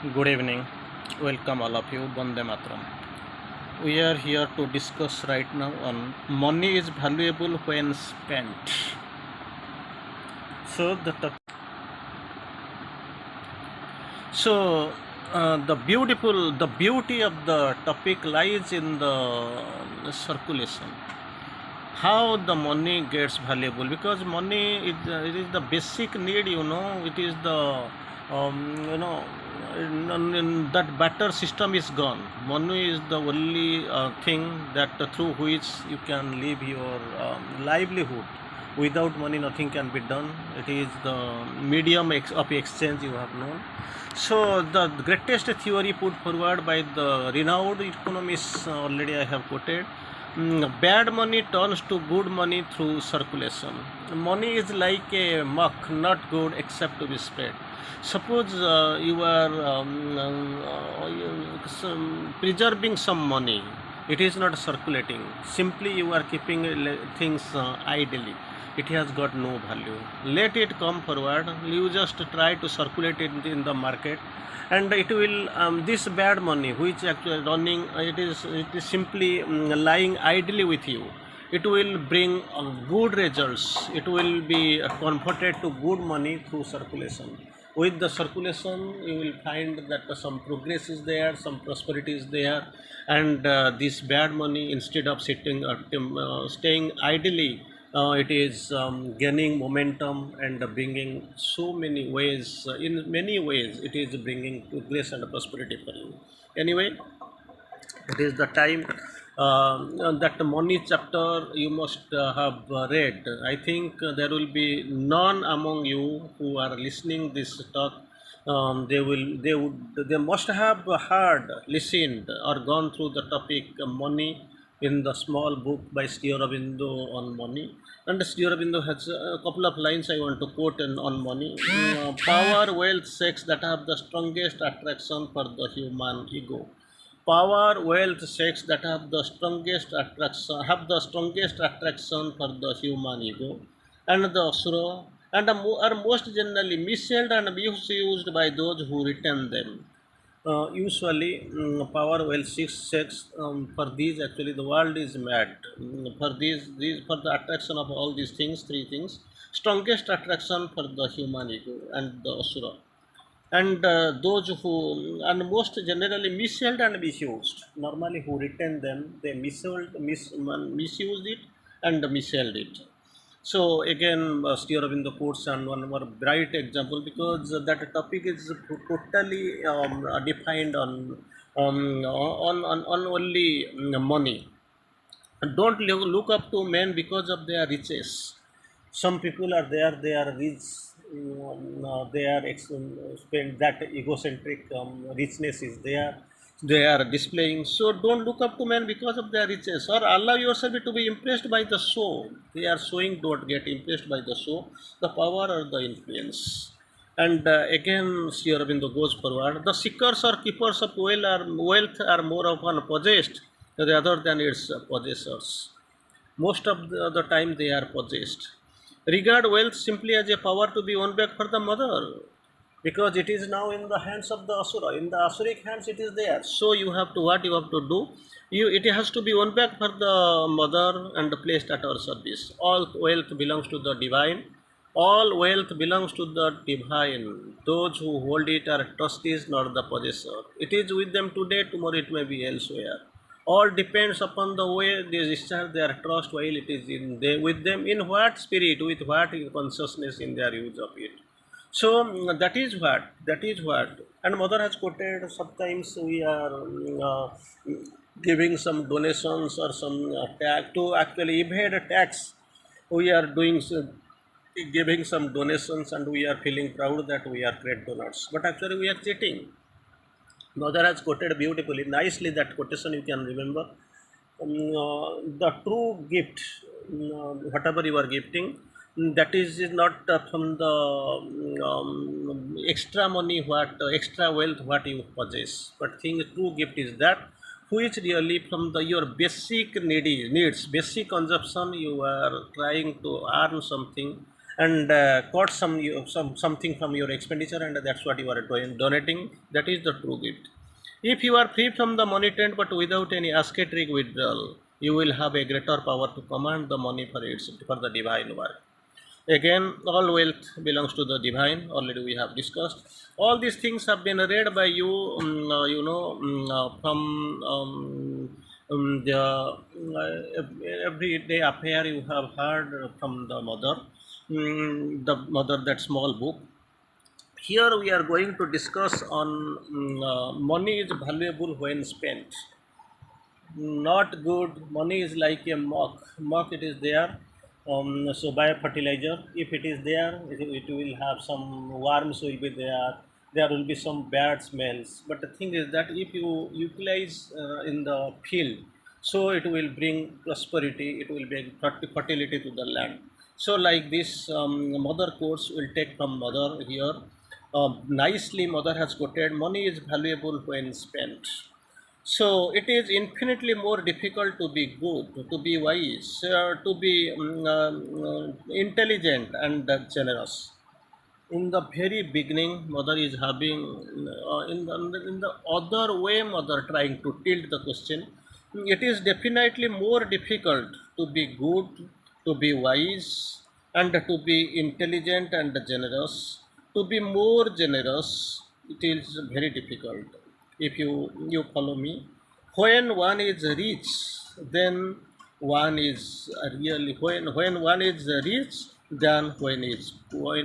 Good evening. Welcome all of you. Bande Matram. We are here to discuss right now on money is valuable when spent. So the top, so the beauty of the topic lies in the circulation. How the money gets valuable, because money it is the basic need, it is the that better system is gone. Money is the only thing that through which you can live your livelihood. Without money nothing can be done. It is the medium of exchange, you have known. So the greatest theory put forward by the renowned economists, already I have quoted. Bad money turns to good money through circulation. Money is like a muck, not good except to be spread. Suppose you are preserving some money, it is not circulating. Simply you are keeping things idly. It has got no value. Let it come forward. You just try to circulate it in the market, and it will this bad money which actually running, it is simply lying idly with you. It will bring good results. It will be converted to good money through circulation. With the circulation you will find that some progress is there, some prosperity is there, and this bad money, instead of sitting staying idly, it is gaining momentum and bringing so many ways, in many ways it is bringing progress and prosperity for you. Anyway, it is the time that money chapter you must have read. I think there will be none among you who are listening this talk. They must have heard, listened, or gone through the topic money in the small book by Sri Aurobindo on money. And Sri Aurobindo has a couple of lines I want to quote on money. Power, wealth, sex that have the strongest attraction for the human ego. Power, wealth, sex that have the strongest attraction for the human ego, and the asura, and are most generally misused and misused by those who retain them. Usually, power, wealth, sex. For these, actually, the world is mad. For the attraction of all these things, three things: strongest attraction for the human ego and the asura, and those who, and most generally misused and misused. Normally who retain them, they misused it and misused it. So again, Sri Aurobindo quotes on one more bright example, because that topic is totally defined on only money. Don't look up to men because of their riches. Some people are there, they are rich, they are spend that egocentric richness is there, they are displaying. So don't look up to men because of their riches, or allow yourself to be impressed by the show they are showing. Don't get impressed by the show, the power or the influence. And again, Sri Aurobindo goes forward. The seekers or keepers of wealth are more often possessed rather than its possessors. Most of the time they are possessed. Regard wealth simply as a power to be won back for the mother, because it is now in the hands of the asura. In the asuric hands it is there. So you have to, what you have to do, it has to be won back for the mother and placed at our service. All wealth belongs to the divine. All wealth belongs to the divine. Those who hold it are trustees, not the possessor. It is with them today, tomorrow it may be elsewhere. All depends upon the way they discharge their trust while it is with them, in what spirit, with what consciousness in their use of it. So that is what, and mother has quoted. Sometimes we are giving some donations or some tax to actually evade a tax. We are giving some donations, and we are feeling proud that we are great donors, but actually we are cheating. Mother has quoted beautifully, nicely, that quotation you can remember. The true gift, whatever you are gifting, that is not from the extra money, extra wealth what you possess, but true gift is that which really from your basic needs, basic consumption, you are trying to earn something, and got something from your expenditure, and that's what you are donating. That is the true gift. If you are free from the money trend but without any ascetic withdrawal, you will have a greater power to command the money for the divine work. Again, all wealth belongs to the divine. Already we have discussed. All these things have been read by you, from the everyday affair you have heard from the mother, the mother, that small book. Here we are going to discuss on money is valuable when spent, not good. Money is like a mock it is there. So buy a fertilizer. If it is there, it will have some worms will be there. There will be some bad smells, but the thing is that if you utilize in the field, so it will bring prosperity, it will bring fertility to the land. So like this, mother course will take from mother here. Nicely mother has quoted, money is valuable when spent. So it is infinitely more difficult to be good, to be wise, to be intelligent and generous. In the very beginning, mother is having, in the other way, mother trying to tilt the question. It is definitely more difficult to be good, to be wise, and to be intelligent and generous. To be more generous, it is very difficult. If you follow me, when one is rich, then one is really, when one is rich, than when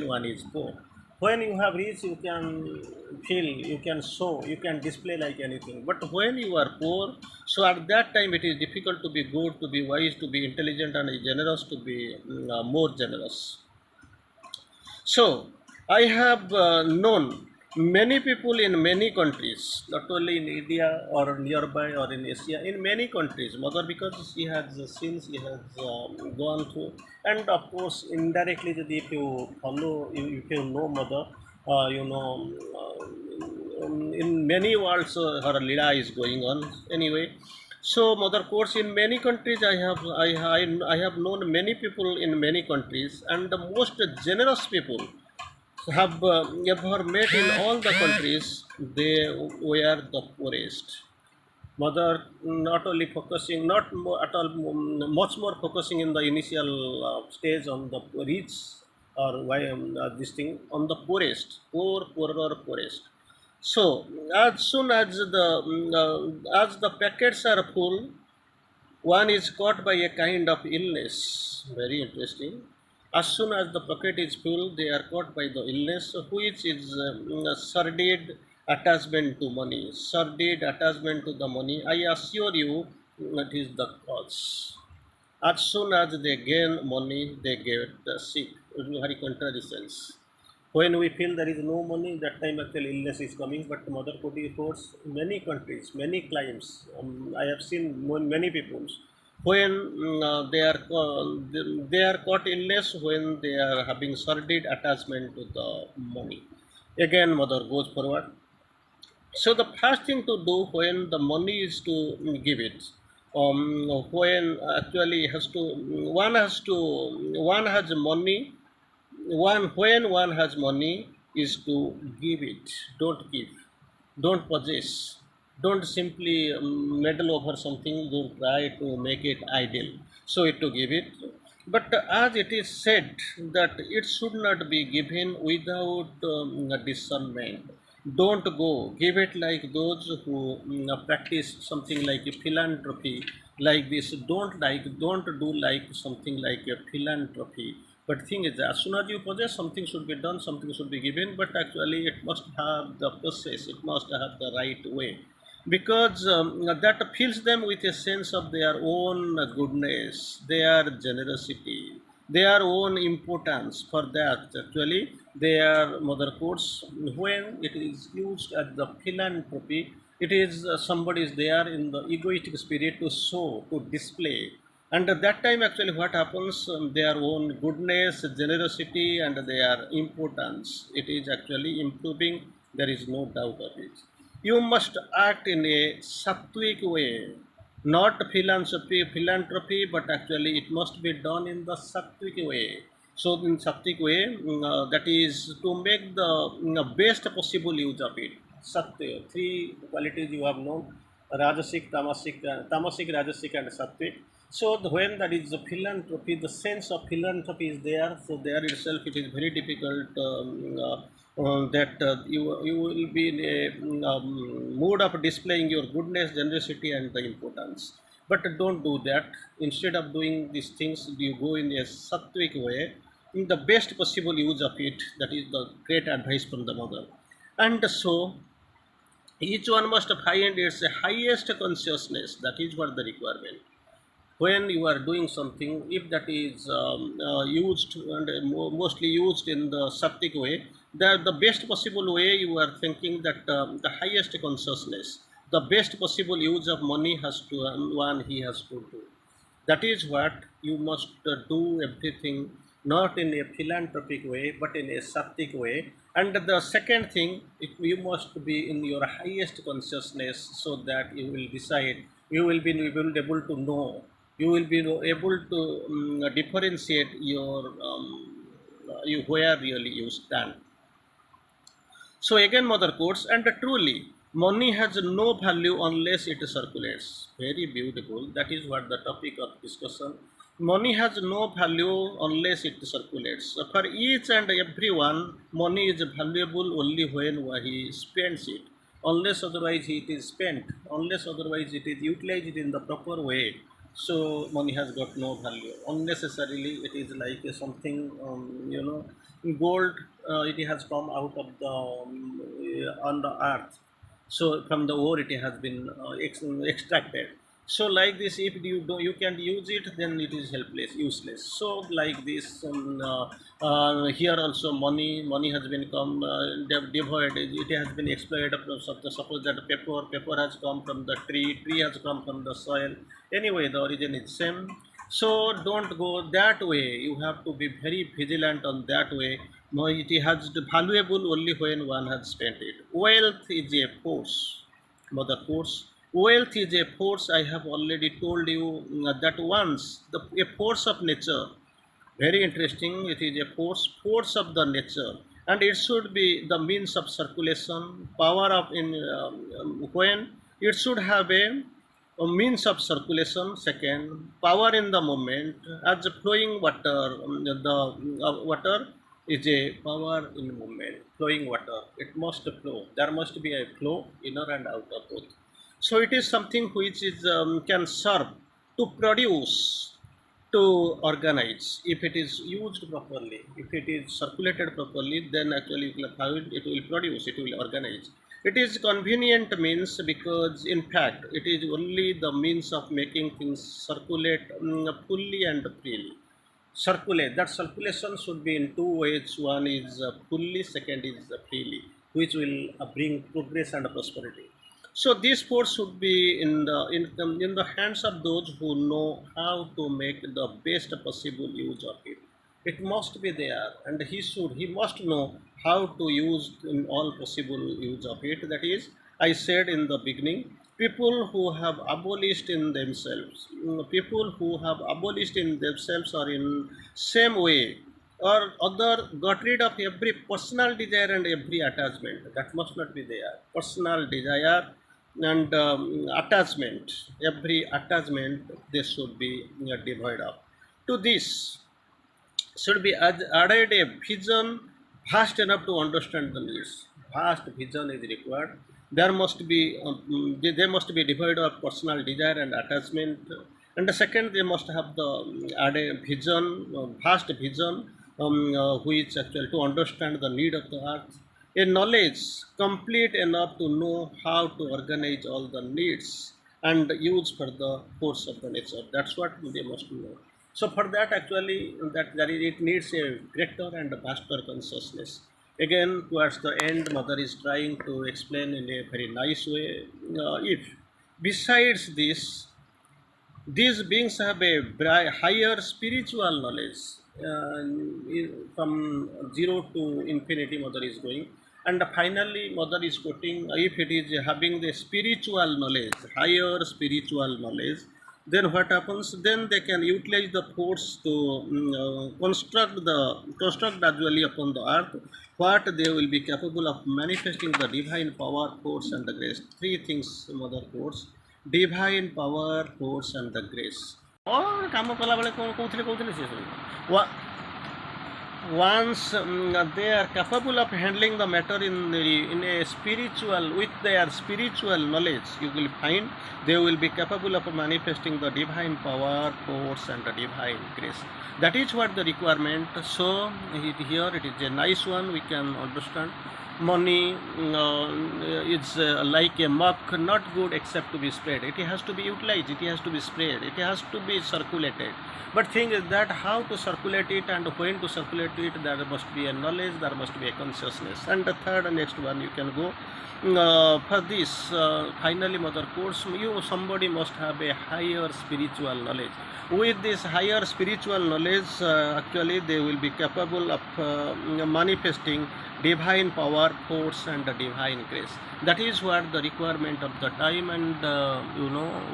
one is poor. When you have rich, you can feel, you can show, you can display like anything. But when you are poor, so at that time it is difficult to be good, to be wise, to be intelligent and generous, to be more generous. So, I have known many people in many countries, not only in India or nearby or in Asia, in many countries. Mother, because she has seen, she has gone through, and of course, indirectly, if you follow, if you know Mother, you know, in many worlds, her lila is going on. Anyway, so mother course in many countries, I have known many people in many countries, and the most generous people have ever met in all the countries. They were the poorest. Mother not only focusing, not more, at all, much more focusing in the initial stage on the rich, or why this thing on the poorest, poorer, poorest. So as soon as the packets are full, one is caught by a kind of illness. Very interesting. As soon as the pocket is full, they are caught by the illness, which is a sordid attachment to money. Sordid attachment to the money. I assure you, that is the cause. As soon as they gain money, they get sick. Very contradictions. When we feel there is no money, that time actually illness is coming. But mother Koti reports many countries, many clients. I have seen many people when they are caught illness when they are having sordid attachment to the money. Again, mother goes forward. So the first thing to do when the money is to give it, when actually has to, one has money, when one has money is to give it. Don't give, don't possess, don't simply meddle over something, don't try to make it ideal, so it to give it. But as it is said that it should not be given without discernment. Don't go give it like those who practice something like a philanthropy, like this. Don't do like something like a philanthropy. But thing is, as soon as you possess, something should be done, something should be given. But actually, it must have the process. It must have the right way, because that fills them with a sense of their own goodness, their generosity, their own importance. For that, actually, their mother course, when it is used as the philanthropy, it is somebody is there in the egoistic spirit to show, to display. And at that time, actually, what happens, their own goodness, generosity, and their importance, it is actually improving. There is no doubt of it. You must act in a sattvic way, not philanthropy, but actually it must be done in the sattvic way. So in Sattvic way, that is to make the best possible use of it. Satya, three qualities you have known: Rajasic, Tamasic, Rajasic, and Sattvic. So when that is the philanthropy, the sense of philanthropy is there. So there itself, it is very difficult that you will be in a mood of displaying your goodness, generosity, and the importance. But don't do that. Instead of doing these things, you go in a sattvic way, in the best possible use of it. That is the great advice from the mother. And so each one must find its highest consciousness. That is what the requirement. When you are doing something, if that is used and mostly used in the sattvic way, the best possible way you are thinking that the highest consciousness, the best possible use of money has to one he has to do. That is what you must do everything, not in a philanthropic way but in a sattvic way. And the second thing, you must be in your highest consciousness, so that you will decide, you will be able to know, you will be able to differentiate your you where really you stand. So again, mother quotes, and truly, money has no value unless it circulates. Very beautiful. That is what the topic of discussion. Money has no value unless it circulates. So for each and everyone, money is valuable only when he spends it. Unless otherwise it is spent, unless otherwise it is utilized in the proper way. So money has got no value. Unnecessarily, it is like something, gold. It has come out of the on the earth. So from the ore, it has been extracted. So like this, if you do, you can use it, then it is helpless, useless. So like this, here also money has been come devoid. It has been exploited. Suppose that paper has come from the tree has come from the soil. Anyway, the origin is same. So don't go that way. You have to be very vigilant on that way. No, it has valuable only when one has spent it. Wealth is a force. Mother force. Wealth is a force. I have already told you that once, a force of nature. Very interesting. It is a force of the nature, and it should be the means of circulation. Power of in when it should have a means of circulation. Second, power in the movement, as the flowing water. The water is a power in movement. Flowing water, it must flow. There must be a flow, inner and outer both. So it is something which is can serve to produce, to organize. If it is used properly, if it is circulated properly, then actually it will produce, it will organize. It is convenient means, because in fact it is only the means of making things circulate fully and freely. Circulate, that circulation should be in two ways. One is fully, second is freely, which will bring progress and prosperity. So this force should be in the hands of those who know how to make the best possible use of it. It must be there, and he must know how to use in all possible use of it. That is, I said in the beginning, people who have abolished in themselves, people who have abolished in themselves, or in same way or other, got rid of every personal desire and every attachment. That must not be there. Personal desire and attachment, every attachment, they should be devoid of. To this should be added a vision vast enough to understand the needs. Vast vision is required. There must be they must be devoid of personal desire and attachment. And the second, they must have the added vision, vast vision, which actually to understand the need of the earth. A knowledge complete enough to know how to organize all the needs and use for the force of the nature. That's what they must know. So for that, actually, it needs a greater and vaster consciousness. Again, towards the end, mother is trying to explain in a very nice way. If besides this, these beings have a higher spiritual knowledge. From zero to infinity, mother is going. And finally, mother is quoting, if it is having the spiritual knowledge, higher spiritual knowledge, then what happens? Then they can utilize the force to construct gradually upon the earth what they will be capable of manifesting the divine power, force, and the grace. Three things, mother force, divine power, force, and the grace. और काम कला बेले कौन कौन से सब once they are capable of handling the matter in a spiritual, with their spiritual knowledge, you will find they will be capable of manifesting the divine power, force, and the divine grace. That is what the requirement. So here it is a nice one, we can understand. Money is like a muck, not good except to be spread. It has to be utilized, it has to be spread, it has to be circulated. But thing is that how to circulate it and when to circulate it, there must be a knowledge, there must be a consciousness. And the third and next one you can go. For this, finally, mother course, somebody must have a higher spiritual knowledge. With this higher spiritual knowledge, actually they will be capable of manifesting divine power, force, and the divine grace. That is what the requirement of the time, and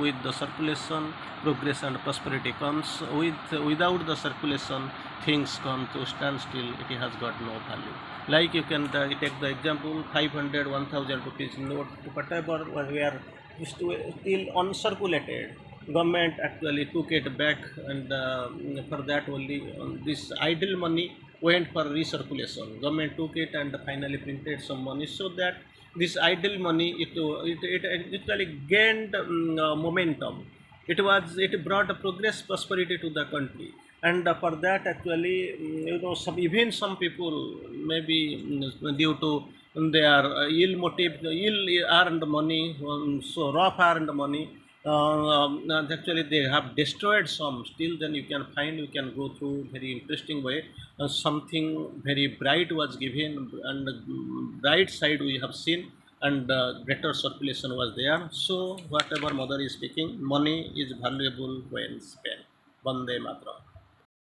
with the circulation, progress and prosperity comes. Without the circulation, things come to standstill. It has got no value. Like you can take the example 500, 1000 rupees note, whatever were still uncirculated. Government actually took it back, and for that only this idle money went for recirculation. Government took it and finally printed some money so that this idle money it actually gained momentum. It brought progress, prosperity to the country, and for that actually some people maybe due to their ill motive, ill earned money, so rough earned money. Actually, they have destroyed some. Still, then you can find, you can go through very interesting way. Something very bright was given, and bright side we have seen, and greater circulation was there. So, whatever mother is speaking, money is valuable when spent. Bande Matra.